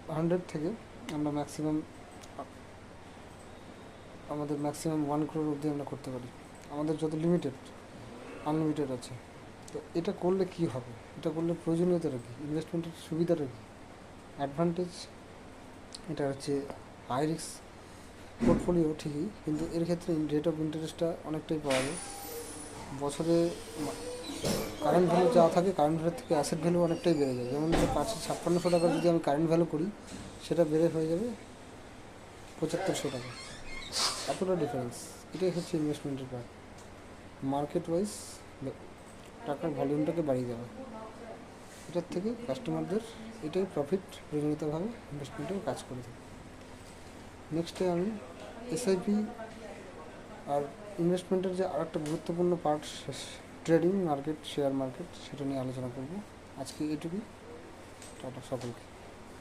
100 থেকে আমরা ম্যাক্সিমাম আমাদের ম্যাক্সিমাম 1 crore অবধি আমরা করতে পারি। আমাদের যত লিমিটেড আনলিমিটেড আছে। তো এটা করলে কি হবে, এটা করলে প্রয়োজনীয়তাটা কী, ইনভেস্টমেন্টের সুবিধাটা কী, অ্যাডভান্টেজ? এটা হচ্ছে হাই রিস্ক পোর্টফোলিও ঠিকই, কিন্তু এর ক্ষেত্রে রেট অফ ইন্টারেস্টটা অনেকটাই পাওয়া যায়। বছরে কারেন্ট ভ্যালু যা থাকে কারেন্ট ভ্যালু থেকে অ্যাসেট ভ্যালু অনেকটাই বেড়ে যায়। যেমন যে 5600 টাকার যদি আমি কারেন্ট ভ্যালু করি, সেটা বেড়ে হয়ে যাবে 7500 টাকা। এতটা ডিফারেন্স। এটাই হচ্ছে ইনভেস্টমেন্টের পার্ট। মার্কেট ওয়াইজ টাকার ভলিউমটাকে বাড়িয়ে দেওয়া, এটার থেকে কাস্টমারদের এটাই প্রফিট প্রয়োজনীয়তাভাবে ইনভেস্টমেন্টেও কাজ করে থাকে। নেক্সটে আমি এসআইপি আর ইনভেস্টমেন্টের যে আরেকটা গুরুত্বপূর্ণ part trading market, share market, সেটা নিয়ে আলোচনা করব। আজকে এটুকুই। টাটা সকলকে।